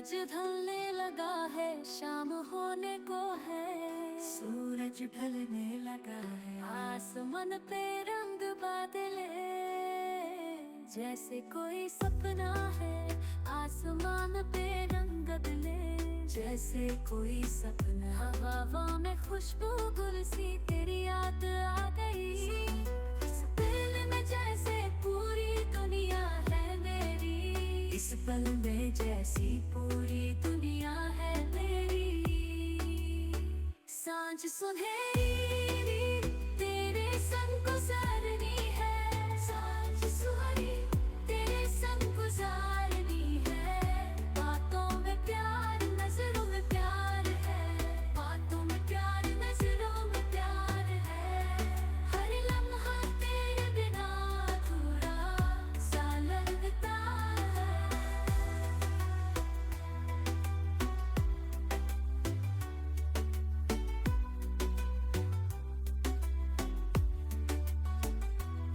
सूरज ढलने लगा है, शाम होने को है। सूरज ढलने लगा है, आसमान पे रंग बादले, जैसे कोई सपना है। आसमान पे रंग बदले, जैसे कोई सपना। हवा में खुशबू गुल सी तेरी याद आ गई। इस दिल में जैसे पूरी दुनिया है मेरी। इस पल में जैसी पूरी दुनिया है मेरी। सांझ सुनहरी तेरे संग गुजारनी है। सांझ सुनहरी तेरे संग गुजारनी है। बातों में प्यार, नजरों में प्यार है। बातों में प्यार, नजरों में प्यार है। हर लम्हा तेरे बिना अधूरा सा लगता है।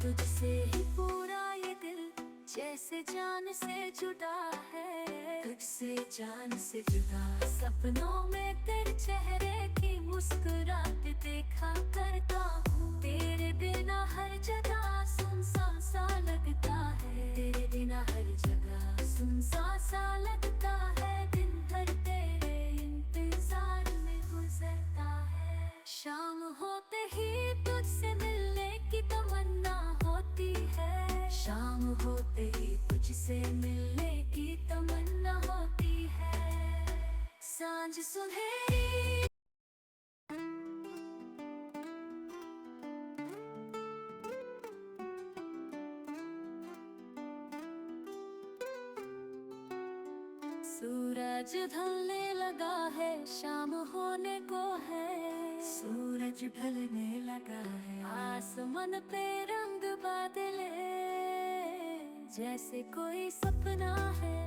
तुझसे ही पूरा ये दिल जैसे जान से जुड़ा है। तुझसे जान से जुदा। सपनों में तेरे चेहरे की मुस्कुराहट देखा करता हूँ। तेरे बिना हर जगह सुनसान सा लगता है। तेरे बिना हर जगह सुनसान सा लगता है। दिन भर तेरे इंतजार में गुजरता है। शाम होते ही तुझसे मिलने की तमन्ना होती है। शाम होते ही तुझसे मिलने की तमन्ना होती है। सांझ सुनहरी सूरज ढलने लगा है, शाम होने को है। सूरज ढलने लगा है, आसमान पे रंग बादले, जैसे कोई सपना है।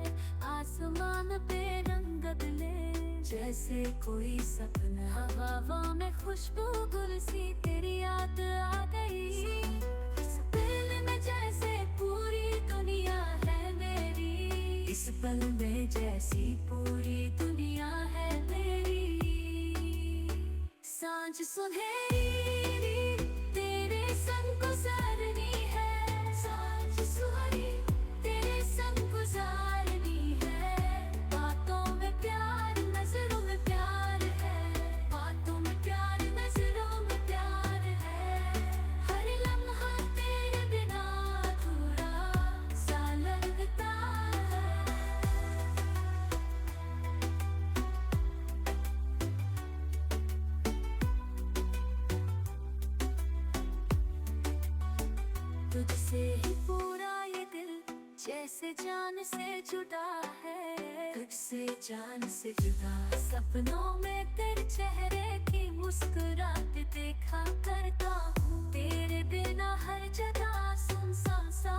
आसमान पे रंग बदले, जैसे कोई सपना। हवा में खुशबू गुल सी तेरी याद आ गई। इस दिल में जैसे पूरी दुनिया है मेरी। इस पल में जैसी पूरी दुनिया है मेरी। सांझ सुनहरी तेरे संग गुजारनी है। सांझ सुनहरी तेरे संग गुजारनी है। बातों में प्यार, नजरों में प्यार है। बातों में प्यार, नजरों में प्यार है। हर लम्हा तेरे बिना अधूरा सा लगता है। तुझसे ही पूरा ये दिल जैसे जान से जुड़ा है। तुझसे जान से जुदा। सपनों में तेरे चेहरे की मुस्कुराहट देखा करता हूँ। तेरे बिना हर जगह सुनसान सा